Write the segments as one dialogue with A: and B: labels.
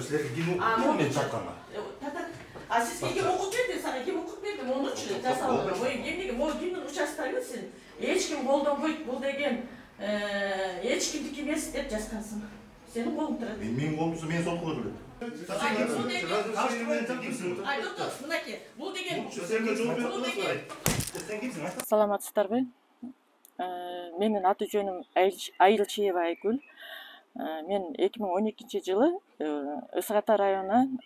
A: Силерге ким окуп мен чакканга?
B: Siz kim okut verdi sana, kim okut verdi, onun için tasavvur. Kimin uçastaysın, hiç kim koldan koyup bul degen, hiç kim dikemez dep жазгансың. Senin kolun тұрады.
A: Менин колумсу мен сот кылып берет.
B: Ay doktor, мынакей, бул деген.
C: Саламатсыздарбы? Менин аты жөнүм Айылчиева Айгүл. Мен 2012-жылы Ысыгата районунан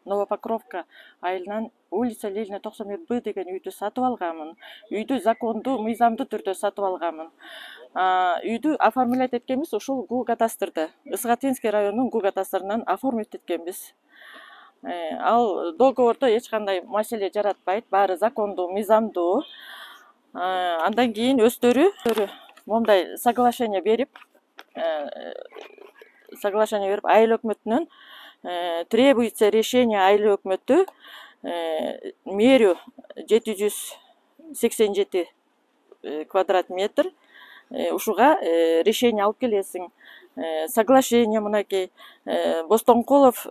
C: Новопокровка айылынан улица Ленина 91Б деген үйдү сатып алганмын. Үйдү закондуу, мыйзамдуу түрдө сатып алганмын. Үйдү оформлять эткенбиз ушул ГУ-кадастрда, Ысыгатинский районунун ГУ-кадастрынан оформить эткенбиз. Ал договордо эч кандай маселе жаратпайт, баары закондуу, мыйзамдуу. Андан кийин өздөрү мондай соглашение берип, айыл өкмөтүнөн требуется решение айыл өкмөтү мерию 787 квадрат метр ушуга решение алып келесиң. Соглашение мынакей Бостонкулов,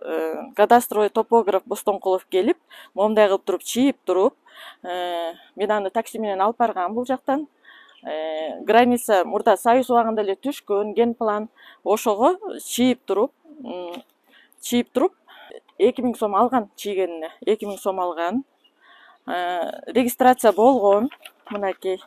C: кадастровый топограф Бостонкулов келип, момундай кылып туруп, чийип туруп, мен аны такси менен алып баргам бул жактан. Граница мурда Союз убагында эле түшкөн генплан, ошого чийип туруп 2000 сом алган, чийгенине 2000 сом алган. Регистрация болгон, мынакей.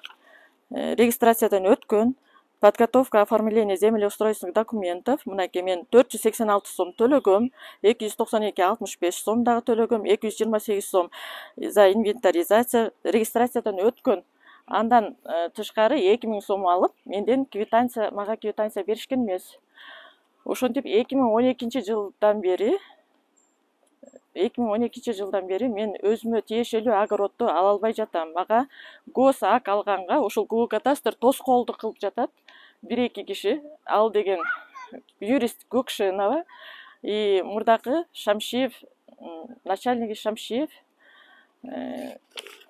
C: Регистрациядан өткөн. Подготовка оформления землеустройственных документов. Мынакей мен 486 сом төлөгөм, 292,65 сом дагы төлөгөм, 228 сом за инвентаризация. Регистрациядан өткөн. Андан тышкары 2000 сом алып, менден мага квитанция беришкен эмес. Ошентип 2012-жылдан бери мен өзүмө тиешелүү огородду ала албай жатам. Мага госак алганга ушул ГУ-кадастр тоскоолдук кылып жатат. 1-2 киши, ал деген юрист Көкшенова и мурдакы Шамшиев, начальники Шамшиев,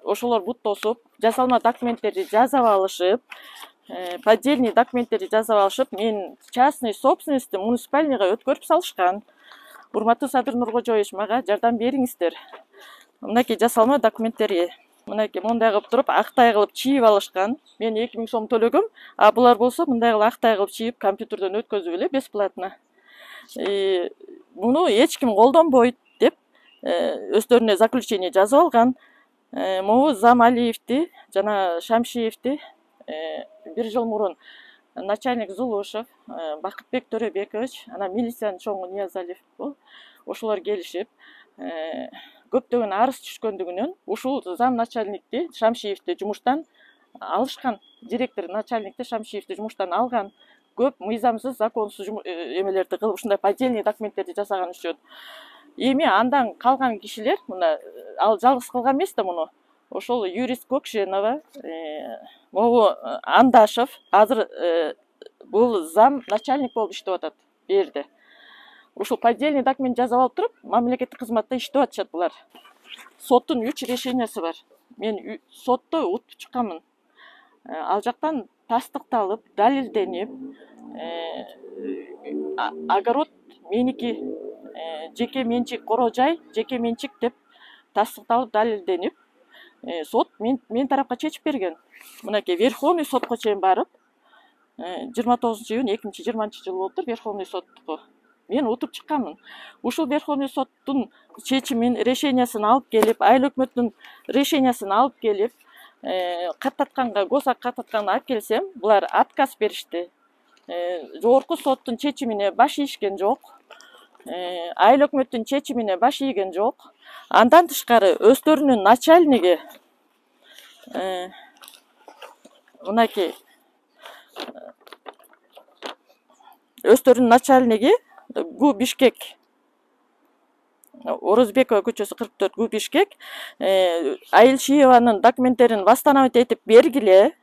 C: ошолор буттосуп, жасалма документтерди жазып алышып, поддельный документтерди жазып алышып, мен частный собственностьты муниципальныйга өткөрүп салышкан. Урматтуу Садыр Нуркожоевич, мага жардам бериңиздер. Мынакей жасалма документтери. Мынакей мондай кылып туруп, актай кылып чийип алышкан. Мен 2000 сом төлөгөм, а булар болсо мындай кылып актай кылып чийип, компьютерден өткөзүп эле бесплатно. Муну эч ким колдонбойт деп өздөрүнө заключение жазып алган. Могу Замалиевди жана Шамшиевди 1 жыл мурун начальник Зулушев, Бакытбек Төрөбекович, ана милициянын чоңу Ниязалиев бул. Ошолор келишип, көптөгөн арыз түшкөндүгүнөн ушул зам начальникти Шамшиевди жумуштан алышкан. Директор начальникти Шамшиевди жумуштан алган. Көп мыйзамсыз, законсуз эмелерди кылып, ушундай поддельный документтерди жасаган үчүн. Эми андан калган кишилер, мына ал жалгыз кылган эмес да муну. Ошол юрист Көкшенова, могу Андашев, азыр бул зам начальник болуп иштеп атат бу жерде. Ушул поддельный документ жазып алып туруп, мамлекеттик кызматта иштеп атышат булар. Соттун 3 решениясы бар. Мен сотто утуп чыкканмын. Ал жактан тастыкталып, далилденип, огород меники, жеке менчик коро жай, жеке менчик деп тастыкталып, далилденип, сот мен тарапка чечип берген. Мынакей Верховный сотко чейин барып, 29-июнь 2020-жылы болуптур Верховный соттуку. Мен утуп чыкканмын. Ушул Верховный соттун чечимин, решениясын алып келип, айыл өкмөтүнүн решениясын алып келип, каттатканга, госак каттатканга алып келсем, булар отказ беришти. Жогорку соттун чечимине баш ийишкен жок. Айыл өкмөттүн чечимине баш ийген жок. Андан тышкары өздөрүнүн начальниги мынакей өздөрүнүн начальниги ГУ Бишкек, Орозбекова көчөсү 44 ГУ Бишкек, Айылчиеванын документтерин восстановить этип бергиле,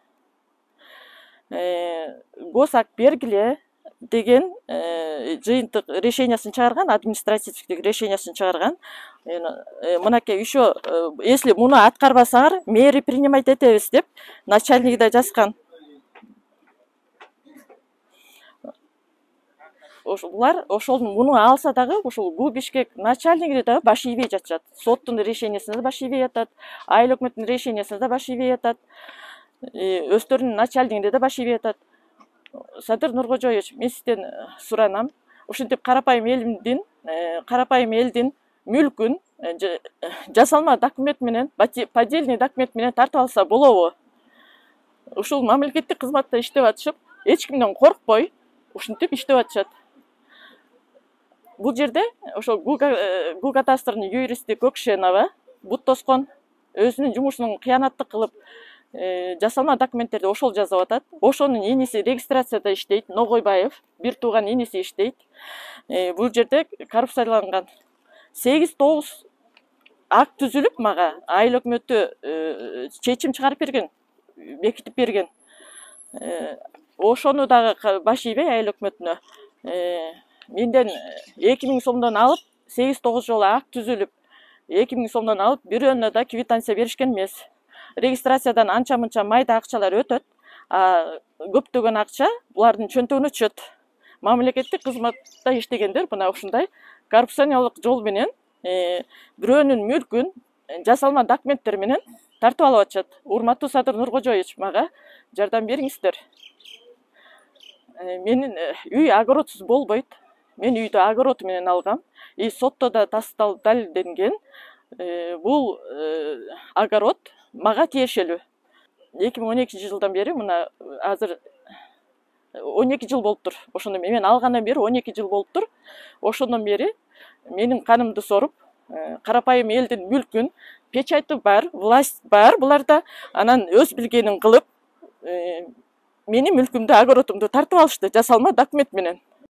C: госак бергиле деген жыйынтык решениясын чыгарган, административдик решениясын чыгарган. Мынакей еще, если муну аткарбасаңар, меры принимать этебиз деп начальниги да жазган. Булар ошол муну алса дагы ушул ГУ Бишкек начальниги да баш ийбей жатышат. Соттун решениясине да баш ийбей жатат, айыл өкмөттүн решениясине да баш ийбей жатат, өздөрүнүн начальнигине да баш ийбей жатат. Садыр Нуркожоевич, мен сизден суранам, ушинтип карапайым элдин мүлкүн жасалма документ менен, поддельный документ менен тартып алса болобу? Ушул мамлекеттик кызматта иштеп атышып, эч кимден коркпой ушинтип иштеп атышат. Бул жерде ошол ГУ кадастрынын юристи Көкшенова бут тоскон, өзүнүн жумушун кыянаттык кылып, жасалма документтерди ошол жазып атат. Ошонун иниси регистрацияда иштейт, Ногойбаев, бир тууган иниси иштейт. Бул жерде коррупцияланган 8-9 акт түзүлүп мага айыл өкмөтү чечим чыгарып берген, бекитип берген. Ошону дагы баш ийбей айыл өкмөтүнө менден 2000 сомдон алып, 8-9 жолу акт түзүлүп, 2000 сомдон алып, бирөөнө да квитанция беришкен эмес. Регистрациядан анча мынча майда акчалар өтөт, көптөгөн акча булардын чөнтөгүнө түшөт. Мамлекеттик кызматта иштегендер мына ушундай коррупционерлык жол менен бирөөнүн мүлкүн жасалма документтер менен тартып алып атышат. Урматтуу Садыр Нуркожоевич, мага жардам бериңиздер. Менин үй огородсуз болбойт. Мен үйдү огород менен алгам. Сотто да далилденген. Бул огород мага тиешелүү. 2012 жылдан бери мына азыр 12 жыл болуптур. Ошондон мен алгандан бери 12 жыл болуптур. Ошондон бери менин канымды соруп, карапайым элдин мүлкүн, печати бар, власть бар буларда, анан өз билгенин кылып, менин мүлкүмдү, огородумду тартып алышты жасалма документ менен.